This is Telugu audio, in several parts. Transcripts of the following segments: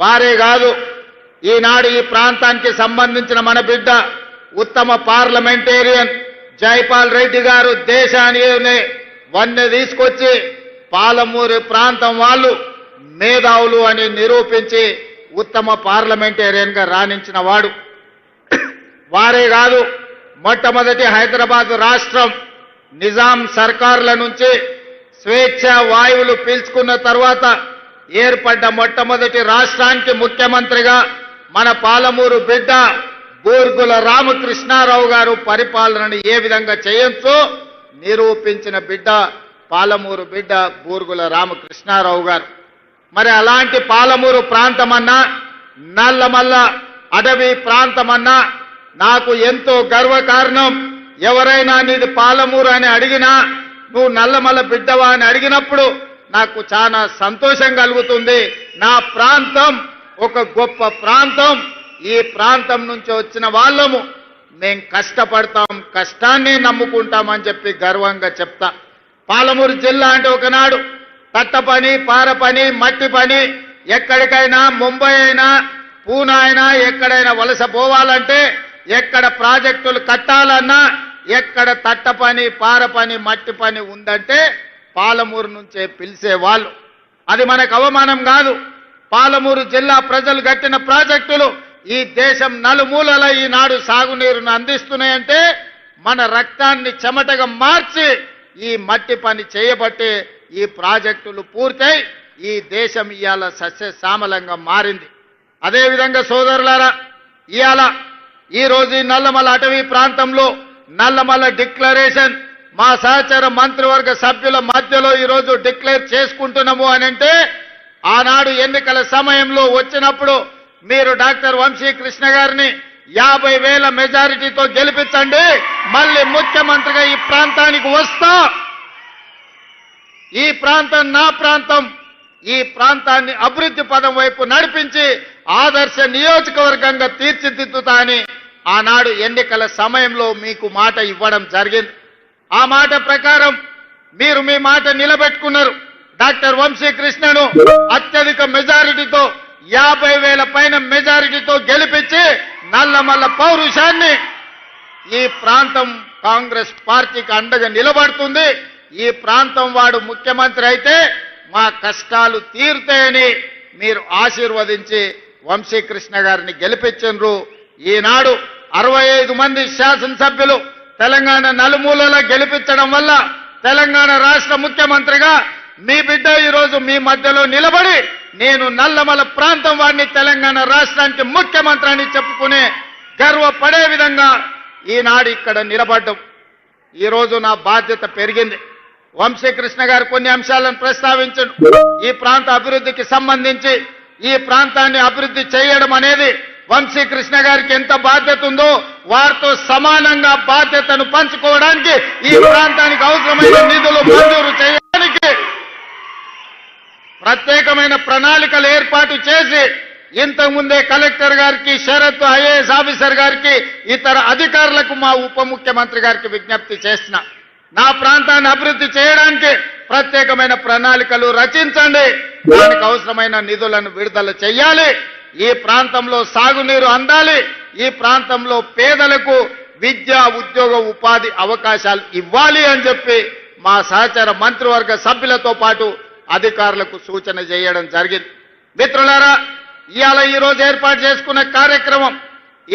వారే కాదు, ఈనాడు ఈ ప్రాంతానికి సంబంధించిన మన బిడ్డ ఉత్తమ పార్లమెంటేరియన్ జైపాల్ రెడ్డి గారు దేశాన్ని వన్నె తీసుకొచ్చి పాలమూరు ప్రాంతం వాళ్ళు మేధావులు అని నిరూపించి ఉత్తమ పార్లమెంటేరియన్ గా రాణించిన వాడు. వారే కాదు, మొట్టమొదటి హైదరాబాద్ రాష్ట్రం నిజాం సర్కార్ల నుంచి స్వేచ్ఛ వాయువులు పీల్చుకున్న తర్వాత ఏర్పడ్డ మొట్టమొదటి రాష్ట్రానికి ముఖ్యమంత్రిగా మన పాలమూరు బిడ్డ బూర్గుల రామకృష్ణారావు గారు పరిపాలనను ఏ విధంగా చేయొచ్చో నిరూపించిన బిడ్డ పాలమూరు బిడ్డ బూర్గుల రామకృష్ణారావు గారు. మరి అలాంటి పాలమూరు ప్రాంతమన్నా నల్లమల్ల అడవి ప్రాంతమన్నా నాకు ఎంతో గర్వకారణం. ఎవరైనా నీది పాలమూరు అని అడిగినా, నువ్వు నల్లమల్ల బిడ్డవా అని అడిగినప్పుడు నాకు చాలా సంతోషం కలుగుతుంది. నా ప్రాంతం ఒక గొప్ప ప్రాంతం. ఈ ప్రాంతం నుంచి వచ్చిన వాళ్ళము మేం కష్టపడతాం, కష్టాన్ని నమ్ముకుంటామని చెప్పి గర్వంగా చెప్తా. పాలమూరు జిల్లా అంటే ఒకనాడు తట్ట పని, పార పని, మట్టి పని, ఎక్కడికైనా ముంబై అయినా పూనా అయినా ఎక్కడైనా వలస పోవాలంటే, ఎక్కడ ప్రాజెక్టులు కట్టాలన్నా, ఎక్కడ తట్ట పని, పార పని, మట్టి పని ఉందంటే పాలమూరు నుంచే పిలిచేవాళ్ళు. అది మనకు అవమానం కాదు. పాలమూరు జిల్లా ప్రజలు కట్టిన ప్రాజెక్టులు ఈ దేశం నలుమూలల ఈనాడు సాగునీరును అందిస్తున్నాయంటే మన రక్తాన్ని చెమటగా మార్చి ఈ మట్టి పని చేయబట్టే ఈ ప్రాజెక్టులు పూర్తయి ఈ దేశం ఇవాళ సస్యశ్యామలంగా మారింది. అదేవిధంగా సోదరులారా, ఇవాళ ఈరోజు ఈ నల్లమల్ల అటవీ ప్రాంతంలో నల్లమల్ల డిక్లరేషన్ మా సహచర మంత్రివర్గ సభ్యుల మధ్యలో ఈరోజు డిక్లేర్ చేసుకుంటున్నాము అని అంటే, ఆనాడు ఎన్నికల సమయంలో వచ్చినప్పుడు మీరు డాక్టర్ వంశీకృష్ణ గారిని 50,000 మెజారిటీతో గెలిపించండి, మళ్ళీ ముఖ్యమంత్రిగా ఈ ప్రాంతానికి వస్తా, ఈ ప్రాంతం నా ప్రాంతం, ఈ ప్రాంతాన్ని అభివృద్ధి పదం వైపు నడిపించి ఆదర్శ నియోజకవర్గంగా తీర్చిదిద్దుతా అని ఆనాడు ఎన్నికల సమయంలో మీకు మాట ఇవ్వడం జరిగింది. ఆ మాట ప్రకారం మీరు మీ మాట నిలబెట్టుకున్నారు. డాక్టర్ వంశీకృష్ణను అత్యధిక మెజారిటీతో 50,000 పైన మెజారిటీతో గెలిపించి నల్లమల్ల పౌరుషాన్ని ఈ ప్రాంతం కాంగ్రెస్ పార్టీకి అండగా నిలబడుతుంది. ఈ ప్రాంతం వాడు ముఖ్యమంత్రి అయితే మా కష్టాలు తీరుతాయని మీరు ఆశీర్వదించి వంశీకృష్ణ గారిని గెలిపించరు. ఈనాడు 65 మంది శాసనసభ్యులు తెలంగాణ నలుమూలలా గెలిపించడం వల్ల తెలంగాణ రాష్ట్ర ముఖ్యమంత్రిగా మీ బిడ్డ ఈరోజు మీ మధ్యలో నిలబడి నేను నల్లమల ప్రాంతం వాడిని తెలంగాణ రాష్ట్రానికి ముఖ్యమంత్రి అని చెప్పుకునే గర్వపడే విధంగా ఈనాడు ఇక్కడ నిలబడ్డం. ఈరోజు నా బాధ్యత పెరిగింది. వంశీకృష్ణ గారు కొన్ని అంశాలను ప్రస్తావించడం, ఈ ప్రాంత అభివృద్ధికి సంబంధించి ఈ ప్రాంతాన్ని అభివృద్ధి చేయడం అనేది వంశీకృష్ణ గారికి ఎంత బాధ్యత ఉందో వారితో సమానంగా బాధ్యతను పంచుకోవడానికి ఈ ప్రాంతానికి అవసరమైన నిధులు మంజూరు చేయడానికి ప్రత్యేకమైన ప్రణాళికలు ఏర్పాటు చేసి ఇంతకుముందే కలెక్టర్ గారికి, షరత్ ఐఏఎస్ ఆఫీసర్ గారికి, ఇతర అధికారులకు మా ఉప ముఖ్యమంత్రి గారికి విజ్ఞప్తి చేసిన, నా ప్రాంతాన్ని అభివృద్ధి చేయడానికి ప్రత్యేకమైన ప్రణాళికలు రచించండి, దానికి అవసరమైన నిధులను విడుదల చేయాలి, ఈ ప్రాంతంలో సాగునీరు అందాలి, ఈ ప్రాంతంలో పేదలకు విద్య, ఉద్యోగ, ఉపాధి అవకాశాలు ఇవ్వాలి అని చెప్పి మా సహచర మంత్రివర్గ సభ్యులతో పాటు అధికారులకు సూచన చేయడం జరిగింది. మిత్రులారా, ఇవాళ ఈరోజు ఏర్పాటు చేసుకున్న కార్యక్రమం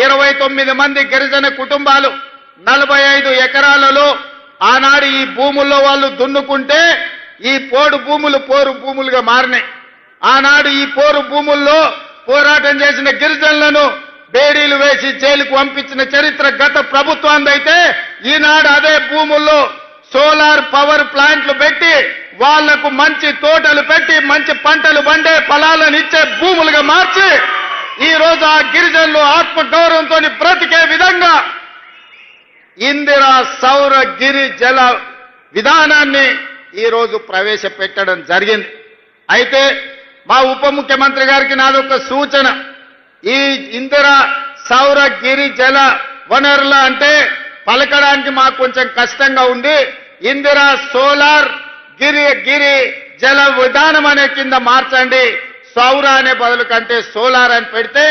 29 మంది గిరిజన కుటుంబాలు 45 ఎకరాలలో ఆనాడు ఈ భూముల్లో వాళ్ళు దున్నుకుంటే ఈ పోడు భూములు పోరు భూములుగా మారినాయి. ఆనాడు ఈ పోరు భూముల్లో పోరాటం చేసిన గిరిజనులను బేడీలు వేసి జైలుకు పంపించిన చరిత్ర గత ప్రభుత్వానిదైతే ఈనాడు అదే భూముల్లో సోలార్ పవర్ ప్లాంట్లు పెట్టి వాళ్లకు మంచి తోటలు పెట్టి మంచి పంటలు పండే ఫలాలను ఇచ్చే భూములుగా మార్చి ఈ రోజు ఆ గిరిజనులు ఆత్మ గౌరవంతో బ్రతికే విధంగా ఇందిరా సౌర గిరి జల విధానాన్ని ఈ రోజు ప్రవేశపెట్టడం జరిగింది. అయితే మా ఉప ముఖ్యమంత్రి గారికి నాదొక సూచన, ఈ ఇందిరా సౌర గిరి జల వనరుల అంటే పలకడానికి మాకు కొంచెం కష్టంగా ఉంది, ఇందిరా సోలార్ గిరి జల విధానం అనే కింద మార్చండి. సౌర అనే బదులు కంటే సోలార్ అని పెడితే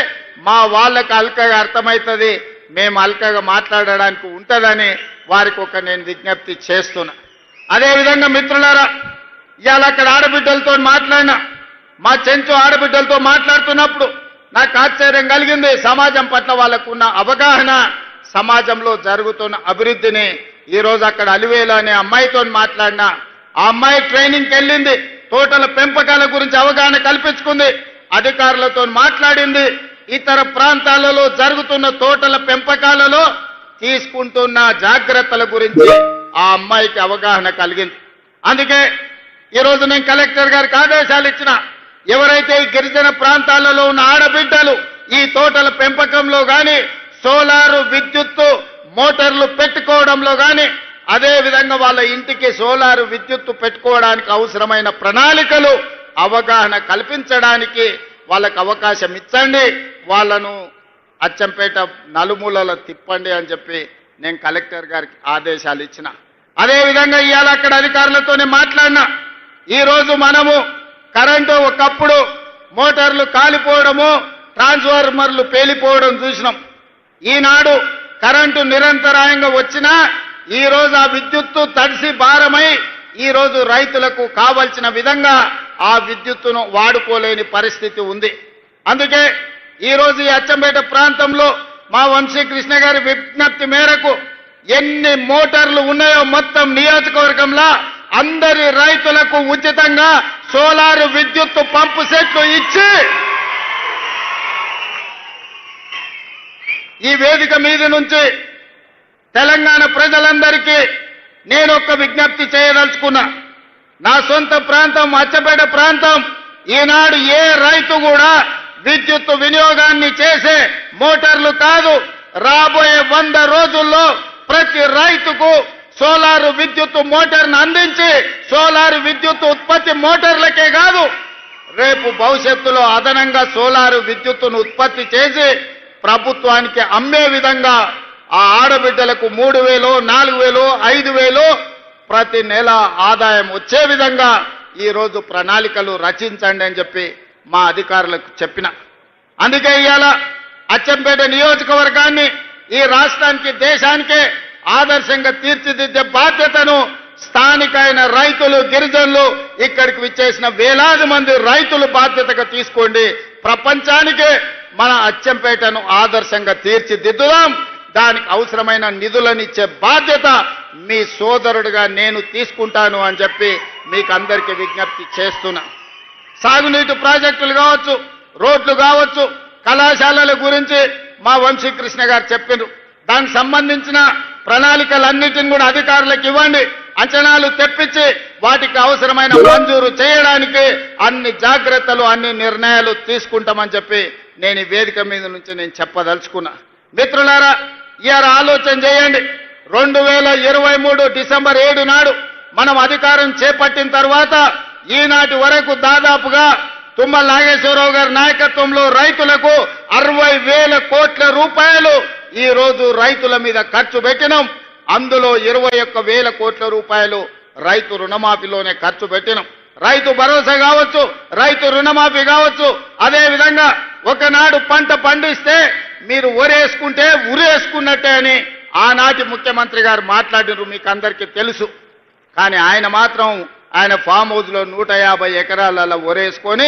మా వాళ్ళకి అల్కగా అర్థమవుతుంది, మేము అల్కగా మాట్లాడడానికి ఉంటుందని వారికి నేను విజ్ఞప్తి చేస్తున్నా. అదేవిధంగా మిత్రులారా, ఇవాళ అక్కడ ఆడబిడ్డలతో మాట్లాడినా, మా చెంచు ఆడబిడ్డలతో మాట్లాడుతున్నప్పుడు నాకు ఆశ్చర్యం కలిగింది. సమాజం పట్ల వాళ్ళకున్న అవగాహన, సమాజంలో జరుగుతున్న అభివృద్ధిని ఈరోజు అక్కడ అలివేలు అనే అమ్మాయితో మాట్లాడినా, ఆ అమ్మాయి ట్రైనింగ్కి వెళ్ళింది, తోటల పెంపకాల గురించి అవగాహన కల్పించుకుంది, అధికారులతో మాట్లాడింది, ఇతర ప్రాంతాలలో జరుగుతున్న తోటల పెంపకాలలో తీసుకుంటున్న జాగ్రత్తల గురించి ఆ అమ్మాయికి అవగాహన కలిగింది. అందుకే ఈరోజు నేను కలెక్టర్ గారికి ఆదేశాలు ఇచ్చిన, ఎవరైతే ఈ గిరిజన ప్రాంతాలలో ఉన్న ఆడబిడ్డలు ఈ తోటల పెంపకంలో కానీ సోలారు విద్యుత్తు మోటార్లు పెట్టుకోవడంలో కానీ అదేవిధంగా వాళ్ళ ఇంటికి సోలారు విద్యుత్తు పెట్టుకోవడానికి అవసరమైన ప్రణాళికలు అవగాహన కల్పించడానికి వాళ్ళకు అవకాశం ఇచ్చండి, వాళ్ళను అచ్చంపేట నలుమూలల తిప్పండి అని చెప్పి నేను కలెక్టర్ గారికి ఆదేశాలు ఇచ్చిన. అదేవిధంగా ఇవాళ అక్కడ అధికారులతోనే మాట్లాడినా, ఈరోజు మనము కరెంటు ఒకప్పుడు మోటార్లు కాలిపోవడము, ట్రాన్స్ఫార్మర్లు పేలిపోవడం చూసినాం. ఈనాడు కరెంటు నిరంతరాయంగా వచ్చినా ఈరోజు ఆ విద్యుత్తు తడిసి భారమై ఈరోజు రైతులకు కావలసిన విధంగా ఆ విద్యుత్తును వాడుకోలేని పరిస్థితి ఉంది. అందుకే ఈరోజు ఈ అచ్చంపేట ప్రాంతంలో మా వంశీకృష్ణ గారి విజ్ఞప్తి మేరకు ఎన్ని మోటార్లు ఉన్నాయో మొత్తం నియోజకవర్గంలో అందరి రైతులకు ఉచితంగా సోలారు విద్యుత్తు పంపు సెట్లు ఇచ్చి ఈ వేదిక మీద నుంచి తెలంగాణ ప్రజలందరికీ నేను ఒక విజ్ఞప్తి చేయదలుచుకున్నా. నా సొంత ప్రాంతం అచ్చంపేట ప్రాంతం, ఈనాడు ఏ రైతు కూడా విద్యుత్ వినియోగాన్ని చేసే మోటార్లు కాదు, రాబోయే 100 రోజుల్లో ప్రతి రైతుకు సోలారు విద్యుత్ మోటార్ను అందించి సోలారు విద్యుత్ ఉత్పత్తి మోటార్లకే కాదు, రేపు భవిష్యత్తులో అదనంగా సోలారు విద్యుత్తును ఉత్పత్తి చేసి ప్రభుత్వానికి అమ్మే విధంగా ఆ ఆడబిడ్డలకు 3,000, 4,000, 5,000 ప్రతి నెల ఆదాయం వచ్చే విధంగా ఈరోజు ప్రణాళికలు రచించండి అని చెప్పి మా అధికారులకు చెప్పిన. అందుకే ఇవాళ అచ్చంపేట నియోజకవర్గాన్ని ఈ రాష్ట్రానికి దేశానికే ఆదర్శంగా తీర్చిదిద్దే బాధ్యతను స్థానికైన రైతులు, గిరిజనులు, ఇక్కడికి విచ్చేసిన వేలాది మంది రైతులు బాధ్యతగా తీసుకోండి. ప్రపంచానికే మన అచ్చంపేటను ఆదర్శంగా తీర్చిదిద్దుదాం. దానికి అవసరమైన నిధులనిచ్చే బాధ్యత మీ సోదరుడిగా నేను తీసుకుంటాను అని చెప్పి మీకు అందరికీ విజ్ఞప్తి చేస్తున్నా. సాగునీటి ప్రాజెక్టులు కావచ్చు, రోడ్లు కావచ్చు, కళాశాలల గురించి మా వంశీకృష్ణ గారు చెప్పారు. దానికి సంబంధించిన ప్రణాళికలన్నిటిని కూడా అధికారులకు ఇవ్వండి, అంచనాలు తెప్పించి వాటికి అవసరమైన మంజూరు చేయడానికి అన్ని జాగ్రత్తలు, అన్ని నిర్ణయాలు తీసుకుంటామని చెప్పి నేను ఈ వేదిక మీద నుంచి నేను చెప్పదలుచుకున్నా. మిత్రులారా, ఇవాళ ఆలోచన చేయండి. 2023 డిసెంబర్ 7 నాడు మనం అధికారం చేపట్టిన తర్వాత ఈనాటి వరకు దాదాపుగా తుమ్మల నాగేశ్వరరావు గారి నాయకత్వంలో రైతులకు 60,000 కోట్ల రూపాయలు ఈ రోజు రైతుల మీద ఖర్చు పెట్టినాం. అందులో 21,000 కోట్ల రూపాయలు రైతు రుణమాఫీలోనే ఖర్చు పెట్టినాం. రైతు భరోసా కావచ్చు, రైతు రుణమాఫీ కావచ్చు. అదేవిధంగా ఒకనాడు పంట పండిస్తే మీరు ఒరేసుకుంటే ఉరేసుకున్నట్టే అని ఆనాటి ముఖ్యమంత్రి గారు మాట్లాడినారు, మీకు అందరికీ తెలుసు. కానీ ఆయన మాత్రం ఆయన ఫామ్ హౌస్లో 150 ఎకరాలలో ఒరేసుకొని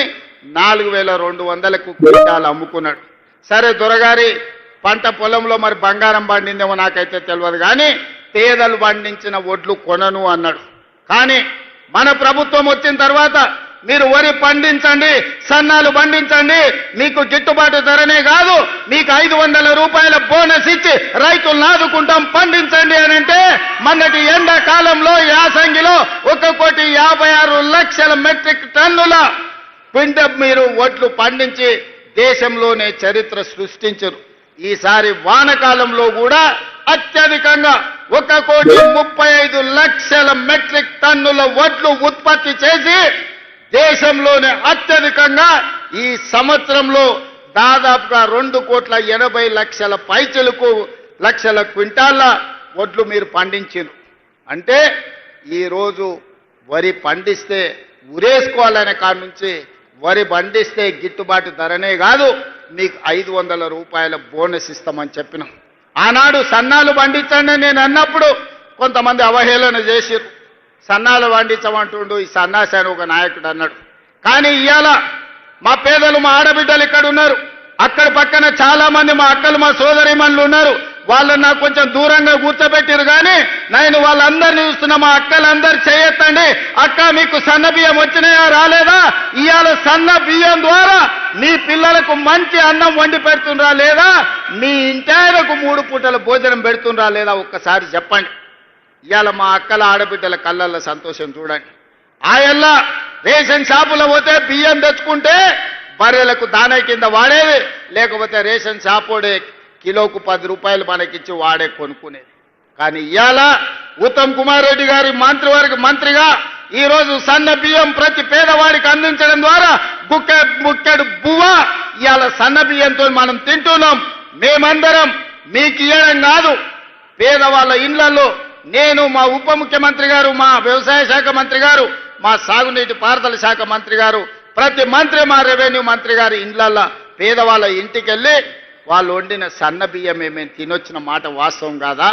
4,200కు క్వింటాలు అమ్ముకున్నాడు. సరే, దొరగారి పంట పొలంలో మరి బంగారం పండిందేమో నాకైతే తెలియదు, కానీ పేదలు పండించిన ఒడ్లు కొనను అన్నాడు. కానీ మన ప్రభుత్వం వచ్చిన తర్వాత మీరు వరి పండించండి, సన్నాలు పండించండి, మీకు గిట్టుబాటు ధరనే కాదు, మీకు 500 రూపాయల బోనస్ ఇచ్చి రైతులను ఆదుకుంటాం, పండించండి అని అంటే మొన్నటి ఎండాకాలంలో యాసంగిలో 1,56,00,000 మెట్రిక్ టన్నుల పిండ మీరు ఒడ్లు పండించి దేశంలోనే చరిత్ర సృష్టించరు. ఈసారి వానకాలంలో కూడా అత్యధికంగా 1,35,00,000 మెట్రిక్ టన్నుల వడ్లు ఉత్పత్తి చేసి దేశంలోనే అత్యధికంగా ఈ సంవత్సరంలో దాదాపుగా 2,80,00,000 పైచలకు లక్షల క్వింటాళ్ళ వడ్లు మీరు పండించారు. అంటే ఈరోజు వరి పండిస్తే ఉరేసుకోవాలనే కాడి నుంచి వరి పండిస్తే గిట్టుబాటు ధరనే కాదు మీకు 500 రూపాయల బోనస్ ఇస్తామని చెప్పినాం. ఆనాడు సన్నాలు పండించండి నేను అన్నప్పుడు కొంతమంది అవహేళన చేసిరు. సన్నాలు పండించమంటుండు ఈ సన్నాసి అని ఒక నాయకుడు అన్నాడు. కానీ ఇవాళ మా పేదలు మా ఆడబిడ్డలు ఇక్కడ ఉన్నారు. అక్కడ పక్కన చాలా మంది మా అక్కలు మా సోదరిమణులు ఉన్నారు. వాళ్ళని నాకు కొంచెం దూరంగా కూర్చోబెట్టారు. కానీ నేను వాళ్ళందరినీ చూస్తున్నా. మా అక్కలందరూ చేయొద్దండి. అక్క మీకు సన్న బియ్యం వచ్చినాయా రాలేదా? ఇవాళ సన్న బియ్యం ద్వారా నీ పిల్లలకు మంచి అన్నం వండి పెడుతుండ్రా లేదా? మీ ఇంటాయనకు 3 పూటల భోజనం పెడుతుండ్రా లేదా? ఒక్కసారి చెప్పండి. ఇవాళ మా అక్కల ఆడబిడ్డల కళ్ళల్లో సంతోషం చూడండి. ఆయల్లా రేషన్ షాపులో పోతే బియ్యం తెచ్చుకుంటే బర్రెలకు దానా కింద వాడేది, లేకపోతే రేషన్ షాపోడే కిలోకు 10 రూపాయలు మనకిచ్చి వాడే కొనుక్కునేది. కానీ ఇవాళ ఉత్తమ్ కుమార్ రెడ్డి గారి మంత్రిగా ఈరోజు సన్న బియ్యం ప్రతి పేదవాడికి అందించడం ద్వారా బుక్కెడు బువ్వ ఇవాళ సన్న బియ్యంతో మనం తింటున్నాం. మేమందరం మీకు ఇవ్వడం కాదు, పేదవాళ్ళ ఇళ్లలో నేను, మా ఉప ముఖ్యమంత్రి గారు, మా వ్యవసాయ శాఖ మంత్రి గారు, మా సాగునీటి పారుదల శాఖ మంత్రి గారు, ప్రతి మంత్రి, మా రెవెన్యూ మంత్రి గారి ఇండ్లల్లో పేదవాళ్ళ ఇంటికి వెళ్ళి వాళ్ళు వండిన సన్న బియ్యమే మేము తినొచ్చిన మాట వాస్తవం కాదా?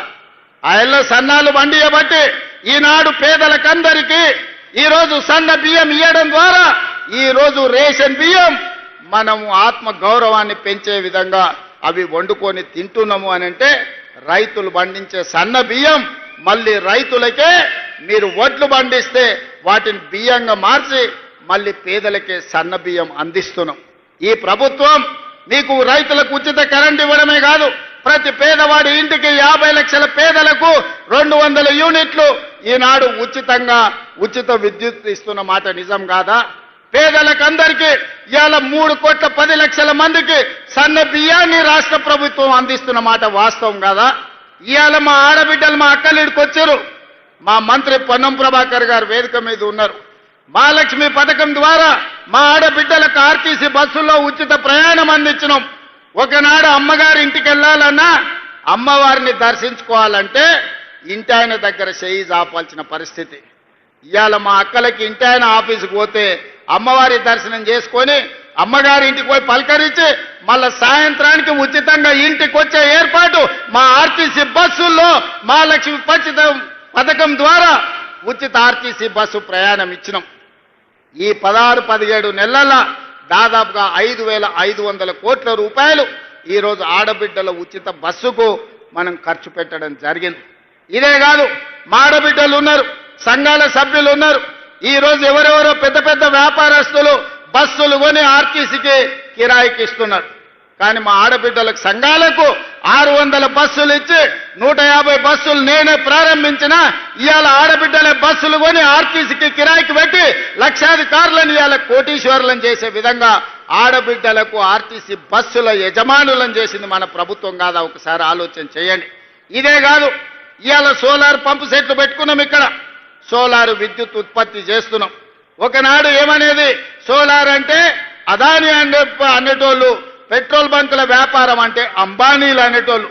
ఆయల్లో సన్నాలు వండియబట్టి ఈనాడు పేదలకందరికీ ఈరోజు సన్న బియ్యం ఇవ్వడం ద్వారా ఈరోజు రేషన్ బియ్యం మనము ఆత్మ గౌరవాన్ని పెంచే విధంగా అవి వండుకొని తింటున్నాము అని అంటే, రైతులు పండించే సన్న బియ్యం మళ్ళీ రైతులకే మీరు వడ్లు పండిస్తే వాటిని బియ్యంగా మార్చి మళ్ళీ పేదలకే సన్న బియ్యం అందిస్తున్నాం. ఈ ప్రభుత్వం మీకు రైతులకు ఉచిత కరెంట్ ఇవ్వడమే కాదు, ప్రతి పేదవాడి ఇంటికి 50 లక్షల పేదలకు 200 యూనిట్లు ఈనాడు ఉచిత విద్యుత్ ఇస్తున్న మాట నిజం కాదా? పేదలకందరికీ ఇవాళ 3,10,00,000 మందికి సన్న బియ్యాన్ని రాష్ట్ర ప్రభుత్వం అందిస్తున్న మాట వాస్తవం కాదా? ఇవాళ మా ఆడబిడ్డలు మా అక్కలిడికి వచ్చారు. మా మంత్రి పొన్నం ప్రభాకర్ గారు వేదిక మీద ఉన్నారు. మహాలక్ష్మి పథకం ద్వారా మా ఆడబిడ్డలకు ఆర్టీసీ బస్సుల్లో ఉచిత ప్రయాణం అందించినాం. ఒకనాడు అమ్మగారి ఇంటికి వెళ్ళాలన్నా, అమ్మవారిని దర్శించుకోవాలంటే ఇంటాయన దగ్గర చేయి చాపాల్సిన పరిస్థితి. ఇవాళ మా అక్కలకి ఇంటాయన ఆఫీసుకు పోతే అమ్మవారి దర్శనం చేసుకొని అమ్మగారి ఇంటికి పోయి పలకరించి మళ్ళా సాయంత్రానికి ఉచితంగా ఇంటికి వచ్చే ఏర్పాటు మా ఆర్టీసీ బస్సుల్లో మహాలక్ష్మి పథకం ద్వారా ఉచిత ఆర్టీసీ బస్సు ప్రయాణం ఇచ్చినాం. ఈ 16-17 నెలల దాదాపుగా 5,500 కోట్ల రూపాయలు ఈరోజు ఆడబిడ్డల ఉచిత బస్సుకు మనం ఖర్చు పెట్టడం జరిగింది. ఇదే కాదు, మా ఆడబిడ్డలు ఉన్నారు, సంఘాల సభ్యులు ఉన్నారు. ఈరోజు ఎవరెవరో పెద్ద పెద్ద వ్యాపారస్తులు బస్సులు కొని ఆర్టీసీకి కిరాయికి ఇస్తున్నారు. కానీ మా ఆడబిడ్డలకు సంఘాలకు 600 బస్సులు ఇచ్చి 150 బస్సులు నేనే ప్రారంభించిన. ఇవాళ ఆడబిడ్డల బస్సులు కొని ఆర్టీసీకి కిరాయికి పెట్టి లక్షాధికారులను ఇవాళ కోటీశ్వరులను చేసే విధంగా ఆడబిడ్డలకు ఆర్టీసీ బస్సుల యజమానులను చేసింది మన ప్రభుత్వం కాదా? ఒకసారి ఆలోచన చేయండి. ఇదే కాదు, ఇవాళ సోలార్ పంపు సెట్లు పెట్టుకున్నాం. ఇక్కడ సోలార్ విద్యుత్ ఉత్పత్తి చేస్తున్నాం. ఒకనాడు ఏమనేది, సోలార్ అంటే అదాని అనేటోళ్ళు, పెట్రోల్ బంకుల వ్యాపారం అంటే అంబానీలు అనేటోళ్ళు.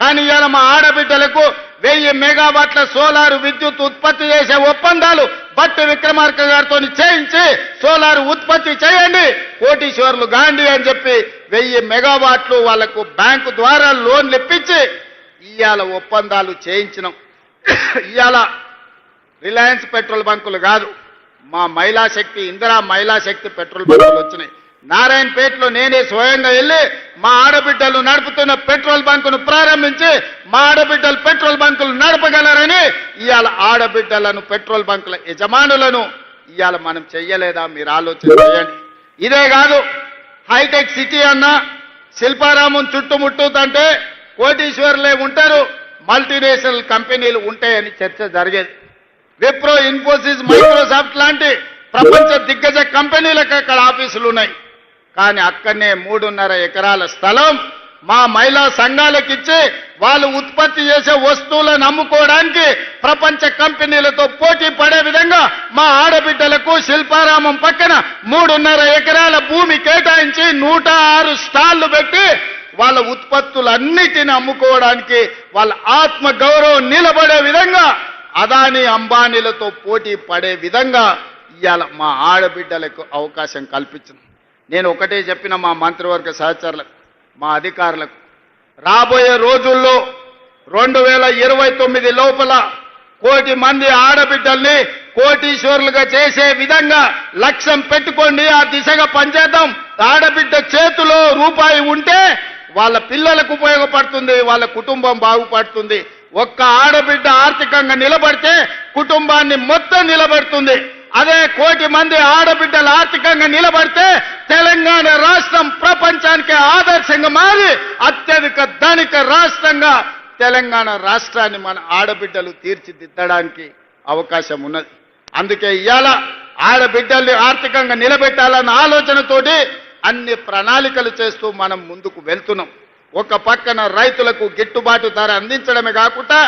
కానీ ఇవాళ మా ఆడబిడ్డలకు 1000 మెగావాట్ల సోలారు విద్యుత్ ఉత్పత్తి చేసే ఒప్పందాలు బట్టి విక్రమార్క గారితో చేయించి సోలారు ఉత్పత్తి చేయండి, కోటీశ్వరులు గాంధీ అని చెప్పి 1000 మెగావాట్లు వాళ్లకు బ్యాంకు ద్వారా లోన్లు ఇప్పించి ఇవాళ ఒప్పందాలు చేయించినాం. ఇవాళ రిలయన్స్ పెట్రోల్ బంకులు కాదు, మా మహిళా శక్తి, ఇందిరా మహిళా శక్తి పెట్రోల్ బంకులు వచ్చినాయి. నారాయణపేటలో నేనే స్వయంగా వెళ్ళి మా ఆడబిడ్డలు నడుపుతున్న పెట్రోల్ బంకును ప్రారంభించి మా ఆడబిడ్డలు పెట్రోల్ బంకులు నడపగలరని ఇవాళ ఆడబిడ్డలను పెట్రోల్ బంకుల యజమానులను ఇవాళ మనం చెయ్యలేదా? మీరు ఆలోచన చేయండి. ఇదే కాదు, హైటెక్ సిటీ అన్న శిల్పారామం చుట్టుముట్టుతంటే కోటీశ్వరులే ఉంటారు, మల్టీనేషనల్ కంపెనీలు ఉంటాయని చర్చ జరిగేది. విప్రో, ఇన్ఫోసిస్, మైక్రోసాఫ్ట్ లాంటి ప్రపంచ దిగ్గజ కంపెనీలకు అక్కడ ఆఫీసులు ఉన్నాయి. కానీ అక్కడనే 3.5 ఎకరాల స్థలం మా మహిళా సంఘాలకు ఇచ్చి వాళ్ళు ఉత్పత్తి చేసే వస్తువులను అమ్ముకోవడానికి ప్రపంచ కంపెనీలతో పోటీ పడే విధంగా మా ఆడబిడ్డలకు శిల్పారామం పక్కన 3.5 ఎకరాల భూమి కేటాయించి 106 స్టాళ్లు పెట్టి వాళ్ళ ఉత్పత్తులన్నిటిని అమ్ముకోవడానికి వాళ్ళ ఆత్మ గౌరవం నిలబడే విధంగా అదాని అంబానీలతో పోటీ పడే విధంగా ఇవాళ మా ఆడబిడ్డలకు అవకాశం కల్పించింది. నేను ఒకటే చెప్పిన మా మంత్రివర్గ సహచరులకు, మా అధికారులకు, రాబోయే రోజుల్లో 2029 లోపల 1 కోటి మంది ఆడబిడ్డల్ని కోటీశ్వరులుగా చేసే విధంగా లక్ష్యం పెట్టుకోండి. ఆ దిశగా పనిచేద్దాం. ఆడబిడ్డ చేతిలో రూపాయి ఉంటే వాళ్ళ పిల్లలకు ఉపయోగపడుతుంది, వాళ్ళ కుటుంబం బాగుపడుతుంది. ఒక్క ఆడబిడ్డ ఆర్థికంగా నిలబడితే కుటుంబాన్ని మొత్తం నిలబడుతుంది. అదే 1 కోటి మంది ఆడబిడ్డలు ఆర్థికంగా నిలబడితే తెలంగాణ రాష్ట్రం ప్రపంచానికి ఆదర్శంగా మారి అత్యధిక ధనిక రాష్ట్రంగా తెలంగాణ రాష్ట్రాన్ని మన ఆడబిడ్డలు తీర్చిదిద్దడానికి అవకాశం ఉన్నది. అందుకే ఇవాళ ఆడబిడ్డల్ని ఆర్థికంగా నిలబెట్టాలన్న ఆలోచనతోటి అన్ని ప్రణాళికలు చేస్తూ మనం ముందుకు వెళ్తున్నాం. ఒక పక్కన రైతులకు గిట్టుబాటు ధర అందించడమే కాకుండా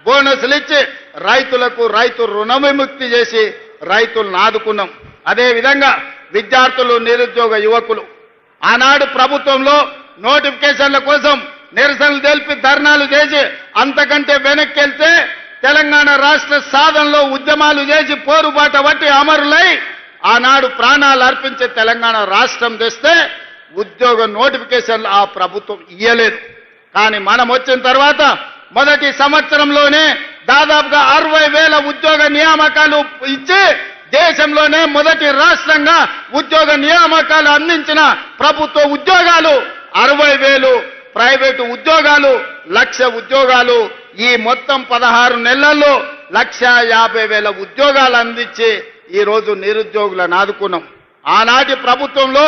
బోనస్లు ఇచ్చి రైతులకు రైతు రుణ విముక్తి చేసి రైతులను ఆదుకున్నాం. అదేవిధంగా విద్యార్థులు, నిరుద్యోగ యువకులు ఆనాడు ప్రభుత్వంలో నోటిఫికేషన్ల కోసం నిరసనలు తెలిపి ధర్నాలు చేసి అంతకంటే వెనక్కి వెళ్తే తెలంగాణ రాష్ట్ర సాధనలో ఉద్యమాలు చేసి పోరుబాట బట్టి అమరులై ఆనాడు ప్రాణాలు అర్పించే తెలంగాణ రాష్ట్రం తెస్తే ఉద్యోగ నోటిఫికేషన్లు ఆ ప్రభుత్వం ఇయ్యలేదు. కానీ మనం వచ్చిన తర్వాత మొదటి సంవత్సరంలోనే దాదాపుగా 60,000 ఉద్యోగ నియామకాలు ఇచ్చి దేశంలోనే మొదటి రాష్ట్రంగా ఉద్యోగ నియామకాలు అందించిన ప్రభుత్వ ఉద్యోగాలు 60,000, ప్రైవేటు ఉద్యోగాలు 1,00,000 ఉద్యోగాలు. ఈ మొత్తం 16 నెలల్లో 1,50,000 ఉద్యోగాలు అందించి ఈరోజు నిరుద్యోగులను ఆదుకున్నాం. ఆనాటి ప్రభుత్వంలో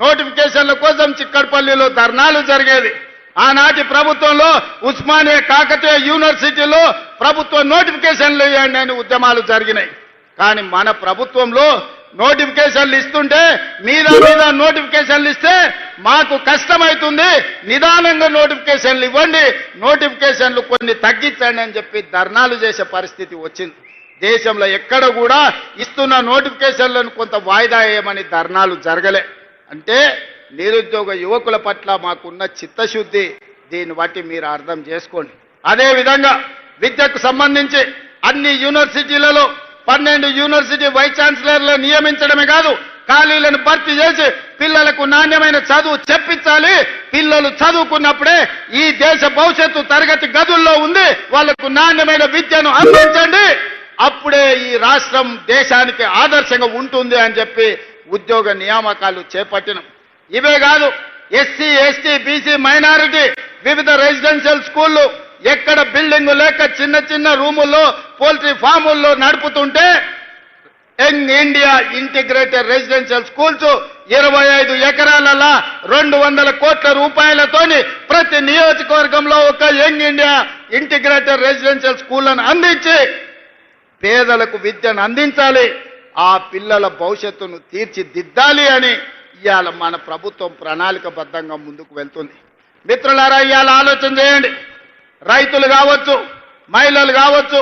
నోటిఫికేషన్ల కోసం చిక్కడపల్లిలో ధర్నాలు జరిగేది. ఆనాటి ప్రభుత్వంలో ఉస్మానియా కాకతీయ యూనివర్సిటీలో ప్రభుత్వ నోటిఫికేషన్లు ఇవ్వండి అని ఉద్యమాలు జరిగినాయి. కానీ మన ప్రభుత్వంలో నోటిఫికేషన్లు ఇస్తుంటే మీద నోటిఫికేషన్లు ఇస్తే మాకు కష్టమవుతుంది, నిదానంగా నోటిఫికేషన్లు ఇవ్వండి, నోటిఫికేషన్లు కొన్ని తగ్గించండి అని చెప్పి ధర్నాలు చేసే పరిస్థితి వచ్చింది. దేశంలో ఎక్కడ కూడా ఇస్తున్న నోటిఫికేషన్లను కొంత వాయిదా వేయమని ధర్నాలు జరగలే. అంటే నిరుద్యోగ యువకుల పట్ల మాకున్న చిత్తశుద్ధి దీన్ని బట్టి మీరు అర్థం చేసుకోండి. అదేవిధంగా విద్యకు సంబంధించి అన్ని యూనివర్సిటీలలో 12 యూనివర్సిటీ వైస్ ఛాన్సలర్లు నియమించడమే కాదు, ఖాళీలను భర్తీ చేసి పిల్లలకు నాణ్యమైన చదువు చెప్పించాలి. పిల్లలు చదువుకున్నప్పుడే ఈ దేశ భవిష్యత్తు తరగతి గదుల్లో ఉంది. వాళ్లకు నాణ్యమైన విద్యను అందించండి. అప్పుడే ఈ రాష్ట్రం దేశానికి ఆదర్శంగా ఉంటుంది అని చెప్పి ఉద్యోగ నియామకాలు చేపట్టినాం. ఇవే కాదు, ఎస్సీ, ఎస్టీ, బీసీ, మైనారిటీ వివిధ రెసిడెన్షియల్ స్కూళ్లు ఎక్కడ బిల్డింగ్ లేక చిన్న చిన్న రూముల్లో పోల్ట్రీ ఫాముల్లో నడుపుతుంటే young India integrated residential schools 25 ఎకరాలలో 200 కోట్ల రూపాయలతోని ప్రతి నియోజకవర్గంలో ఒక యంగ్ ఇండియా ఇంటిగ్రేటెడ్ రెసిడెన్షియల్ స్కూళ్లను అందించి పేదలకు విద్యను అందించాలి, ఆ పిల్లల భవిష్యత్తును తీర్చిదిద్దాలి అని ఇవాళ మన ప్రభుత్వం ప్రణాళికబద్ధంగా ముందుకు వెళ్తుంది. మిత్రులారా, ఇవాళ ఆలోచన చేయండి. రైతులు కావచ్చు, మహిళలు కావచ్చు,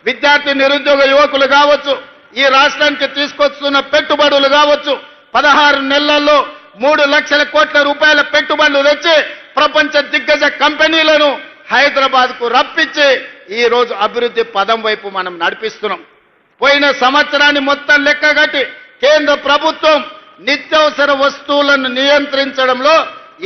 విద్యార్థి నిరుద్యోగ యువకులు కావచ్చు, ఈ రాష్ట్రానికి తీసుకొస్తున్న పెట్టుబడులు కావచ్చు, 16 నెలల్లో 3 లక్షల కోట్ల రూపాయల పెట్టుబడులు తెచ్చి ప్రపంచ దిగ్గజ కంపెనీలను హైదరాబాద్కు రప్పించి ఈ రోజు అభివృద్ధి పదం వైపు మనం నడిపిస్తున్నాం. పోయిన సంవత్సరాన్ని మొత్తం లెక్కగట్టి కేంద్ర ప్రభుత్వం నిత్యావసర వస్తువులను నియంత్రించడంలో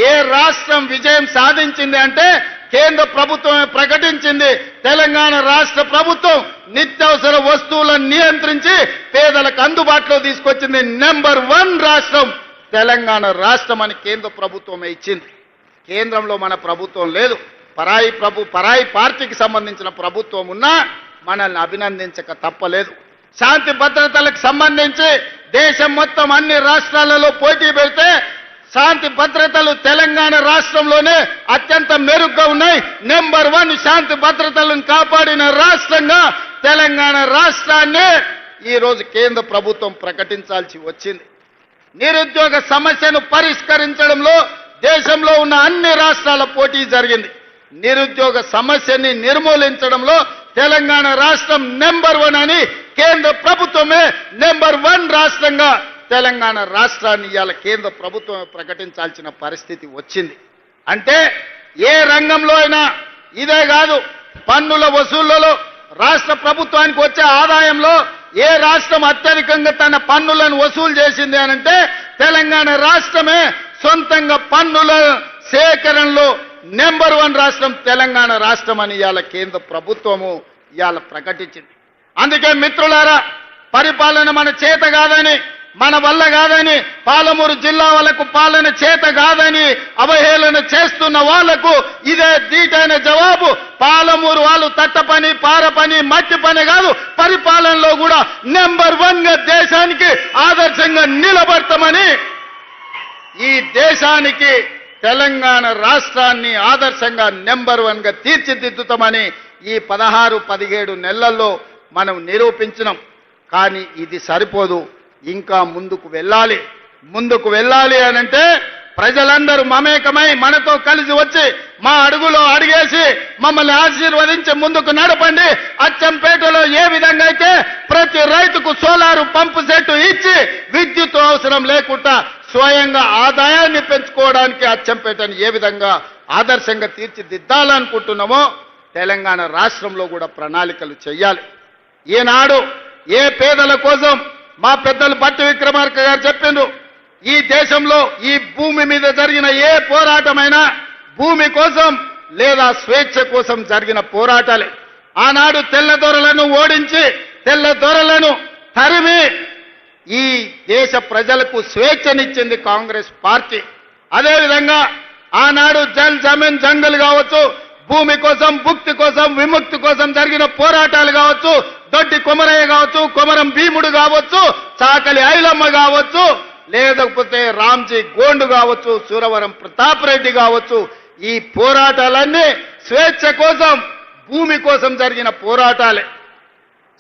ఏ రాష్ట్రం విజయం సాధించింది అంటే కేంద్ర ప్రభుత్వమే ప్రకటించింది. తెలంగాణ రాష్ట్ర ప్రభుత్వం నిత్యావసర వస్తువులను నియంత్రించి పేదలకు అందుబాటులో తీసుకొచ్చింది. నెంబర్ 1 రాష్ట్రం తెలంగాణ రాష్ట్రం అని కేంద్ర ప్రభుత్వమే ఇచ్చింది. కేంద్రంలో మన ప్రభుత్వం లేదు, పరాయి పార్టీకి సంబంధించిన ప్రభుత్వం ఉన్నా మనల్ని అభినందించక తప్పలేదు. శాంతి భద్రతలకు సంబంధించి దేశం మొత్తం అన్ని రాష్ట్రాలలో పోటీ పెడితే శాంతి భద్రతలు తెలంగాణ రాష్ట్రంలోనే అత్యంత మెరుగ్గా ఉన్నాయి. నెంబర్ 1 శాంతి భద్రతలను కాపాడిన రాష్ట్రంగా తెలంగాణ రాష్ట్రాన్ని ఈరోజు కేంద్ర ప్రభుత్వం ప్రకటించాల్సి వచ్చింది. నిరుద్యోగ సమస్యను పరిష్కరించడంలో దేశంలో ఉన్న అన్ని రాష్ట్రాల పోటీ జరిగింది. నిరుద్యోగ సమస్యని నిర్మూలించడంలో తెలంగాణ రాష్ట్రం నెంబర్ 1 అని కేంద్ర ప్రభుత్వమే నెంబర్ 1 రాష్ట్రంగా తెలంగాణ రాష్ట్రాన్ని ఇవాళ కేంద్ర ప్రభుత్వం ప్రకటించాల్సిన పరిస్థితి వచ్చింది. అంటే ఏ రంగంలో అయినా ఇదే కాదు, పన్నుల వసూళ్లలో రాష్ట్ర ప్రభుత్వానికి వచ్చే ఆదాయంలో ఏ రాష్ట్రం అత్యధికంగా తన పన్నులను వసూలు చేసింది అనంటే తెలంగాణ రాష్ట్రమే. సొంతంగా పన్నుల సేకరణలో నెంబర్ 1 రాష్ట్రం తెలంగాణ రాష్ట్రం అని ఇవాళ కేంద్ర ప్రభుత్వము ఇవాళ ప్రకటించింది. అందుకే మిత్రులారా, పరిపాలన మన చేత కాదని, మన వల్ల కాదని, పాలమూరు జిల్లా వాళ్ళకు పాలన చేత కాదని అవహేళన చేస్తున్న వాళ్లకు ఇదే దీటైన జవాబు. పాలమూరు వాళ్ళు తట్ట పని, పార పని, మట్టి పని కాదు, పరిపాలనలో కూడా నెంబర్ 1గా దేశానికి ఆదర్శంగా నిలబడతామని, ఈ దేశానికి తెలంగాణ రాష్ట్రాన్ని ఆదర్శంగా నెంబర్ 1గా తీర్చిదిద్దుతామని ఈ 16-17 నెలల్లో మనం నిరూపించినాం. కానీ ఇది సరిపోదు, ఇంకా ముందుకు వెళ్ళాలి అనంటే ప్రజలందరూ మమేకమై మనతో కలిసి వచ్చి మా అడుగులో అడిగేసి మమ్మల్ని ఆశీర్వదించి ముందుకు నడపండి. అచ్చంపేటలో ఏ విధంగా అయితే ప్రతి రైతుకు సోలారు పంపు సెట్ ఇచ్చి విద్యుత్ అవసరం లేకుండా స్వయంగా ఆదాయాన్ని పెంచుకోవడానికి అచ్చంపేటను ఏ విధంగా ఆదర్శంగా తీర్చిదిద్దాలనుకుంటున్నామో తెలంగాణ రాష్ట్రంలో కూడా ప్రణాళికలు చేయాలి. ఈనాడు ఏ పేదల కోసం మా పెద్దలు భట్టి విక్రమార్క గారు చెప్పిండ్రు, ఈ దేశంలో ఈ భూమి మీద జరిగిన ఏ పోరాటమైనా భూమి కోసం లేదా స్వేచ్ఛ కోసం జరిగిన పోరాటాలే. ఆనాడు తెల్లదొరలను ఓడించి తెల్లదొరలను తరిమి ఈ దేశ ప్రజలకు స్వేచ్ఛనిచ్చింది కాంగ్రెస్ పార్టీ. అదేవిధంగా ఆనాడు జల్ జమీన్ జంగల్ కావచ్చు, భూమి కోసం, భుక్తి కోసం, విముక్తి కోసం జరిగిన పోరాటాలు కావచ్చు, దొడ్డి కొమరయ్య కావచ్చు, కొమరం భీముడు కావచ్చు, చాకలి ఐలమ్మ కావచ్చు, లేకపోతే రామ్జీ గోండు కావచ్చు, సూరవరం ప్రతాప్ రెడ్డి కావచ్చు, ఈ పోరాటాలన్నీ స్వేచ్ఛ కోసం, భూమి కోసం జరిగిన పోరాటాలే.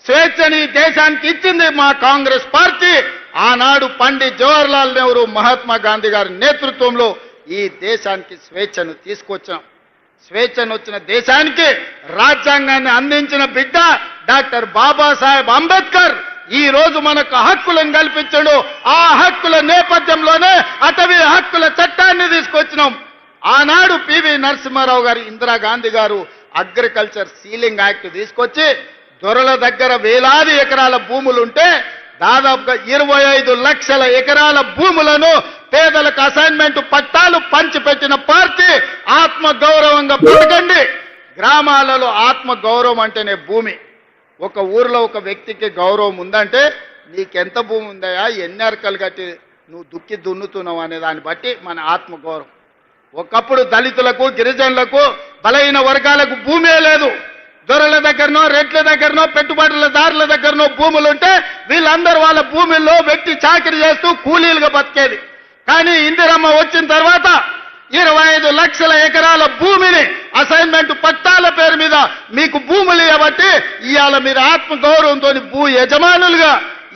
స్వేచ్ఛని దేశానికి ఇచ్చింది మా కాంగ్రెస్ పార్టీ. ఆనాడు పండిత్ జవహర్లాల్ నెహ్రూ, మహాత్మా గాంధీ గారి నేతృత్వంలో ఈ దేశానికి స్వేచ్ఛను తీసుకొచ్చాం. స్వేచ్ఛను వచ్చిన దేశానికి రాజ్యాంగాన్ని అందించిన బిడ్డ డాక్టర్ బాబాసాహెబ్ అంబేద్కర్ ఈ రోజు మనకు హక్కులను కల్పించాడు. ఆ హక్కుల నేపథ్యంలోనే అటవీ హక్కుల చట్టాన్ని తీసుకొచ్చినాం. ఆనాడు పివి నరసింహారావు గారు, ఇందిరాగాంధీ గారు అగ్రికల్చర్ సీలింగ్ యాక్ట్ తీసుకొచ్చి దొరల దగ్గర వేలాది ఎకరాల భూములుంటే దాదాపుగా 25 లక్షల ఎకరాల భూములను పేదలకు అసైన్మెంట్ పట్టాలు పంచిపెట్టిన పార్టీ. ఆత్మగౌరవంగా బతకండి. గ్రామాలలో ఆత్మగౌరవం అంటేనే భూమి. ఒక ఊర్లో ఒక వ్యక్తికి గౌరవం ఉందంటే నీకెంత భూమి ఉందయా, ఎన్ని అరకలు కట్టి నువ్వు దుక్కి దున్నుతున్నావు అనే దాన్ని బట్టి మన ఆత్మగౌరవం. ఒకప్పుడు దళితులకు, గిరిజనులకు, బలహీన వర్గాలకు భూమే లేదు. దొరల దగ్గరనో, రెడ్ల దగ్గరనో, పెట్టుబడులదారుల దగ్గరనో భూములుంటే వీళ్ళందరూ వాళ్ళ భూముల్లో వ్యక్తి చాకరీ చేస్తూ కూలీలుగా బతికేది. కానీ ఇందిరమ్మ వచ్చిన తర్వాత 25 లక్షల ఎకరాల భూమిని అసైన్మెంట్ పట్టాల పేరు మీద మీకు భూములు ఇవ్వబట్టి ఇవాళ మీరు ఆత్మగౌరవంతో భూ యజమానులుగా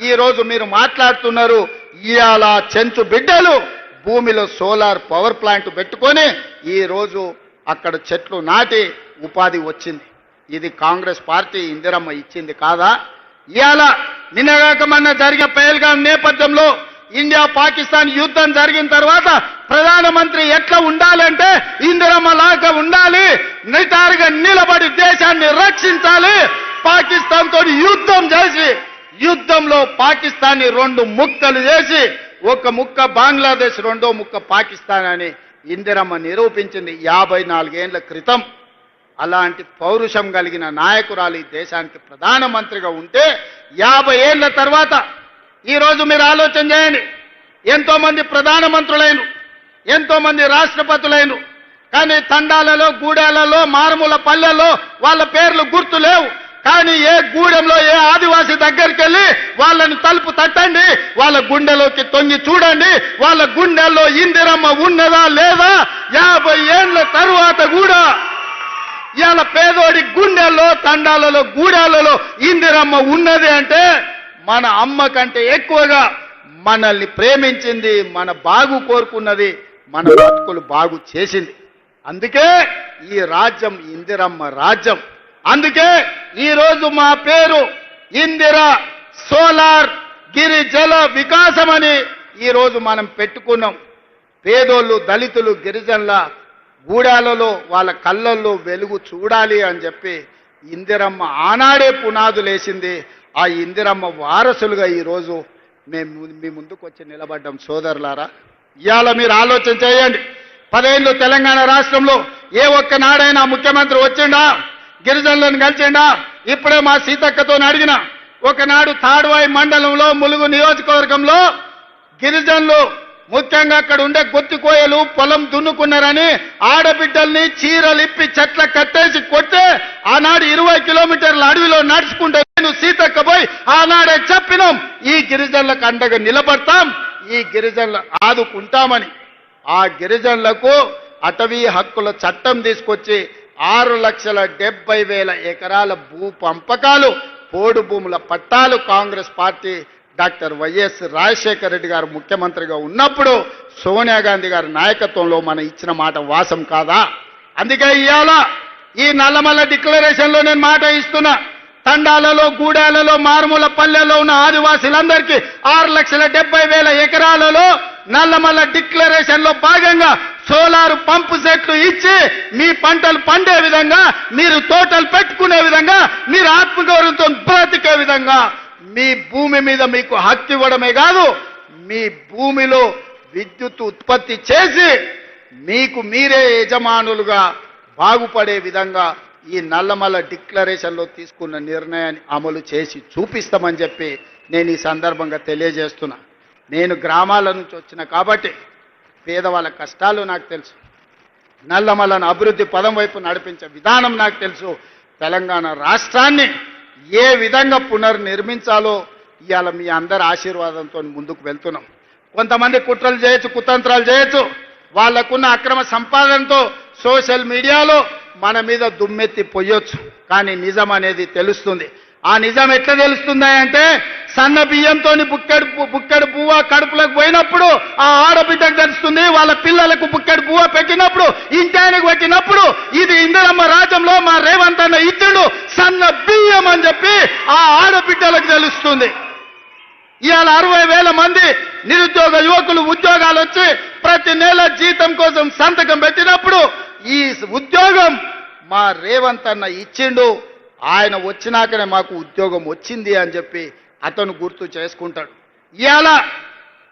ఈ రోజు మీరు మాట్లాడుతున్నారు. ఇవాళ చెంచు బిడ్డలు భూమిలో సోలార్ పవర్ ప్లాంట్ పెట్టుకొని ఈ రోజు అక్కడ చెట్లు నాటి ఉపాధి వచ్చింది. ఇది కాంగ్రెస్ పార్టీ ఇందిరమ్మ ఇచ్చింది కాదా? ఇవాళ నిన్నగాక మొన్న జరిగిన పహల్గాం నేపథ్యంలో ఇండియా పాకిస్తాన్ యుద్ధం జరిగిన తర్వాత ప్రధానమంత్రి ఎట్లా ఉండాలంటే ఇందిరమ్మ లాగా ఉండాలి. నిటారుగా నిలబడి దేశాన్ని రక్షించాలి. పాకిస్తాన్ తోటి యుద్ధం చేసి యుద్ధంలో పాకిస్తాన్ని 2 ముక్కలు చేసి ఒక ముక్క బంగ్లాదేశ్, రెండో ముక్క పాకిస్తాన్ అని ఇందిరమ్మ నిరూపించింది 54 ఏళ్ల క్రితం. అలాంటి పౌరుషం కలిగిన నాయకురాలు ఈ దేశానికి ప్రధానమంత్రిగా ఉంటే 50 ఏళ్ల తర్వాత ఈరోజు మీరు ఆలోచన చేయండి. ఎంతో మంది ప్రధానమంత్రులైన, ఎంతో మంది రాష్ట్రపతులైన, కానీ తండాలలో, గూడాలలో, మారుమూల పల్లెల్లో వాళ్ళ పేర్లు గుర్తు లేవు. కానీ ఏ గూడెంలో ఏ ఆదివాసి దగ్గరికి వెళ్ళి వాళ్ళని తలుపు తట్టండి, వాళ్ళ గుండెలోకి తొంగి చూడండి, వాళ్ళ గుండెల్లో ఇందిరమ్మ ఉన్నదా లేదా 50 ఏళ్ల తరువాత కూడా ఇవాళ పేదోడి గుండెల్లో, తండాలలో, గూడాలలో ఇందిరమ్మ ఉన్నది అంటే మన అమ్మ కంటే ఎక్కువగా మనల్ని ప్రేమించింది, మన బాగు కోరుకున్నది, మన బతుకులు బాగు చేసింది. అందుకే ఈ రాజ్యం ఇందిరమ్మ రాజ్యం. అందుకే ఈరోజు మా పేరు ఇందిరా సోలార్ గిరిజల వికాసం అని ఈరోజు మనం పెట్టుకున్నాం. పేదోళ్ళు, దళితులు, గిరిజనుల గూడాలలో వాళ్ళ కళ్ళల్లో వెలుగు చూడాలి అని చెప్పి ఇందిరమ్మ ఆనాడే పునాదులేసింది. ఆ ఇందిరమ్మ వారసులుగా ఈరోజు మేము మీ ముందుకు వచ్చి నిలబడ్డాం. సోదరులారా, ఇవాళ మీరు ఆలోచన చేయండి. 10 ఏళ్ళు తెలంగాణ రాష్ట్రంలో ఏ ఒక్క నాడైనా ముఖ్యమంత్రి వచ్చిండా, గిరిజనులను కలిసిండా? ఇప్పుడే మా సీతక్కతో అడిగిన, ఒకనాడు తాడ్వాయి మండలంలో ములుగు నియోజకవర్గంలో గిరిజనులు ముఖ్యంగా అక్కడ ఉండే గొత్తికోయలు పొలం దున్నుకున్నారని ఆడబిడ్డల్ని చీరలిప్పి చెట్ల కట్టేసి కొట్టే ఆనాడు 20 కిలోమీటర్ల అడవిలో నడుచుకుంటే నేను సీతక్క పోయి ఆనాడే చెప్పినాం, ఈ గిరిజనులకు అండగా నిలబడతాం, ఈ పంటలను ఆదుకుంటామని. ఆ గిరిజనులకు అటవీ హక్కుల చట్టం తీసుకొచ్చి 6,70,000 ఎకరాల భూ పంపకాలు, పోడు భూముల పట్టాలు Congress party doctor YS Rajasekhara Reddy గారు ముఖ్యమంత్రిగా ఉన్నప్పుడు సోనియా గాంధీ గారి నాయకత్వంలో మనం ఇచ్చిన మాట వాసం కాదా? అందుకే ఇవాళ ఈ నల్లమల్ల డిక్లరేషన్లో నేను మాట ఇస్తున్నా. తండాలలో, గూడాలలో, మారుమూల పల్లెల్లో ఉన్న ఆదివాసీలందరికీ 6,70,000 ఎకరాలలో నల్లమల్ల డిక్లరేషన్ లో భాగంగా సోలార్ పంపు సెట్లు ఇచ్చి మీ పంటలు పండే విధంగా, మీరు తోటలు పెట్టుకునే విధంగా, మీరు ఆత్మగౌరవంతో బ్రతికే విధంగా మీ భూమి మీద మీకు హక్కు ఇవ్వడమే కాదు, మీ భూమిలో విద్యుత్ ఉత్పత్తి చేసి మీకు మీరే యజమానులుగా బాగుపడే విధంగా ఈ నల్లమల్ల డిక్లరేషన్లో తీసుకున్న నిర్ణయాన్ని అమలు చేసి చూపిస్తామని చెప్పి నేను ఈ సందర్భంగా తెలియజేస్తున్నా. నేను గ్రామాల నుంచి వచ్చిన కాబట్టి పేదవాళ్ళ కష్టాలు నాకు తెలుసు. నల్లమల్లను అభివృద్ధి పదం వైపు నడిపించే విధానం నాకు తెలుసు. తెలంగాణ రాష్ట్రాన్ని ఏ విధంగా పునర్నిర్మించాలో ఇవాళ మీ అందరి ఆశీర్వాదంతో ముందుకు వెళ్తున్నాం. కొంతమంది కుట్రలు చేయొచ్చు, కుతంత్రాలు చేయొచ్చు, వాళ్లకున్న అక్రమ సంపాదనతో సోషల్ మీడియాలో మన మీద దుమ్మెత్తి పొయ్యొచ్చు, కానీ నిజం అనేది తెలుస్తుంది. ఆ నిజం ఎట్లా తెలుస్తుందా అంటే, సన్న బియ్యంతో బుక్కెడు పువ్వ కడుపులకు పోయినప్పుడు ఆ ఆడబిడ్డకు తెలుస్తుంది, వాళ్ళ పిల్లలకు బుక్కెడు పువ్వ పెట్టినప్పుడు, ఇంటానికి పెట్టినప్పుడు ఇది ఇందిరమ్మ రాజ్యంలో మా రేవంత్ అన్న ఇచ్చుడు సన్న బియ్యం అని చెప్పి ఆ ఆడబిడ్డలకు తెలుస్తుంది. ఇవాళ 60,000 మంది నిరుద్యోగ యువకులు ఉద్యోగాలు వచ్చి ప్రతి నెల జీతం కోసం సంతకం పెట్టినప్పుడు ఈ ఉద్యోగం మా రేవంత్ అన్న ఇచ్చిండు, ఆయన వచ్చినాకనే మాకు ఉద్యోగం వచ్చింది అని చెప్పి అతను గుర్తు చేసుకుంటాడు. ఇవాళ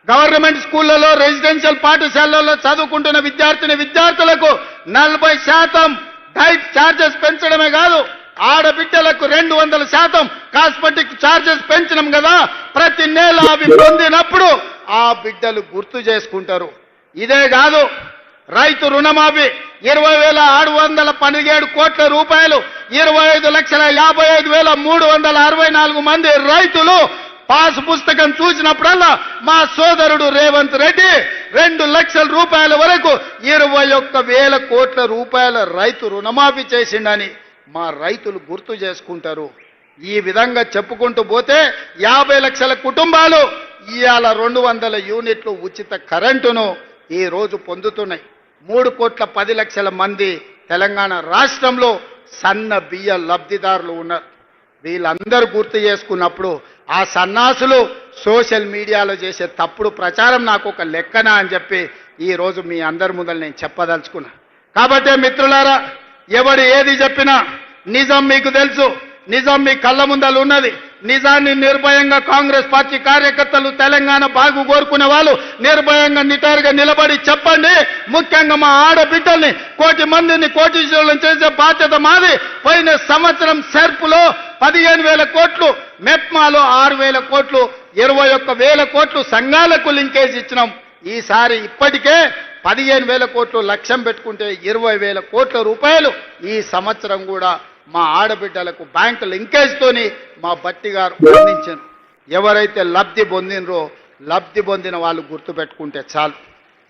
గవర్నమెంట్ స్కూళ్లలో, రెసిడెన్షియల్ పాఠశాలల్లో చదువుకుంటున్న విద్యార్థులకు 40% డైట్ ఛార్జెస్ పెంచడమే కాదు, ఆడబిడ్డలకు 200% కాస్మెటిక్ ఛార్జెస్ పెంచడం కదా. ప్రతి నెల అవి పొందినప్పుడు ఆ బిడ్డలు గుర్తు చేసుకుంటారు. ఇదే కాదు, రైతు రుణమాఫీ 20,617 కోట్ల రూపాయలు, 25,55,364 మంది రైతులు పాస్ పుస్తకం చూసినప్పుడల్లా మా సోదరుడు రేవంత్ రెడ్డి 2 లక్షల రూపాయల వరకు 21,000 కోట్ల రూపాయల రైతు రుణమాఫీ చేసిండని మా రైతులు గుర్తు చేసుకుంటారు. ఈ విధంగా చెప్పుకుంటూ పోతే 50 లక్షల కుటుంబాలు ఇవాళ 200 యూనిట్లు ఉచిత కరెంటును ఈ రోజు పొందుతున్నాయి. 3,10,00,000 మంది తెలంగాణ రాష్ట్రంలో సన్న బియ్య లబ్ధిదారులు ఉన్నారు. వీళ్ళందరూ గుర్తు చేసుకున్నప్పుడు ఆ సన్నాసులు సోషల్ మీడియాలో చేసే తప్పుడు ప్రచారం నాకు ఒక లెక్కన అని చెప్పి ఈ రోజు మీ అందరి ముందర నేను చెప్పదలుచుకున్నా. కాబట్టి మిత్రులారా, ఎవడు ఏది చెప్పినా నిజం మీకు తెలుసు, నిజం మీ కళ్ళ ముందలు ఉన్నది. నిజాన్ని నిర్భయంగా కాంగ్రెస్ పార్టీ కార్యకర్తలు, తెలంగాణ బాగు కోరుకునే వాళ్ళు నిర్భయంగా నిటారుగా నిలబడి చెప్పండి. ముఖ్యంగా మా ఆడబిడ్డల్ని 1,00,00,000 మందిని కోటీశ్వరులను చేసే బాధ్యత మాది. పోయిన సంవత్సరం సెర్పులో 15,000 కోట్లు, మెప్మాలో 6,000 కోట్లు, 21,000 కోట్లు సంఘాలకు లింకేజ్ ఇచ్చినాం. ఈసారి ఇప్పటికే 15,000 కోట్లు లక్ష్యం పెట్టుకుంటే 20,000 కోట్ల రూపాయలు ఈ సంవత్సరం కూడా మా ఆడబిడ్డలకు బ్యాంకు లింకేజ్తోని మా బట్టి గారు అందించారు. ఎవరైతే లబ్ధి పొందినరో లబ్ధి పొందిన వాళ్ళు గుర్తుపెట్టుకుంటే చాలు.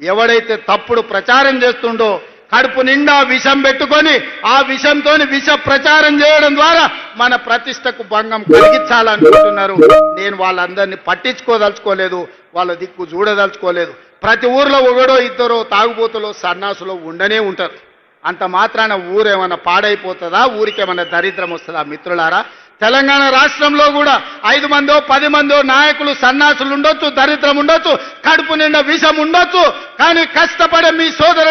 ఎవడైతే తప్పుడు ప్రచారం చేస్తుండో కడుపు నిండా విషం పెట్టుకొని ఆ విషంతో విష ప్రచారం చేయడం ద్వారా మన ప్రతిష్టకు భంగం కలిగించాలనుకుంటున్నారు. నేను వాళ్ళందరినీ పట్టించుకోదలుచుకోలేదు, వాళ్ళ దిక్కు చూడదలుచుకోలేదు. ప్రతి ఊర్లో ఒకడో ఇద్దరో తాగుబోతులో సన్నాసులో ఉండనే ఉంటారు. అంత మాత్రాన ఊరేమన్నా పాడైపోతుందా? ఊరికేమన్నా దరిద్రం వస్తుందా? మిత్రులారా, తెలంగాణ రాష్ట్రంలో కూడా 5 మందో 10 మందో నాయకులు సన్నాసులు ఉండొచ్చు, దరిద్రం ఉండొచ్చు, కడుపు నిండా విషం ఉండొచ్చు, కానీ కష్టపడే మీ సోదరుడు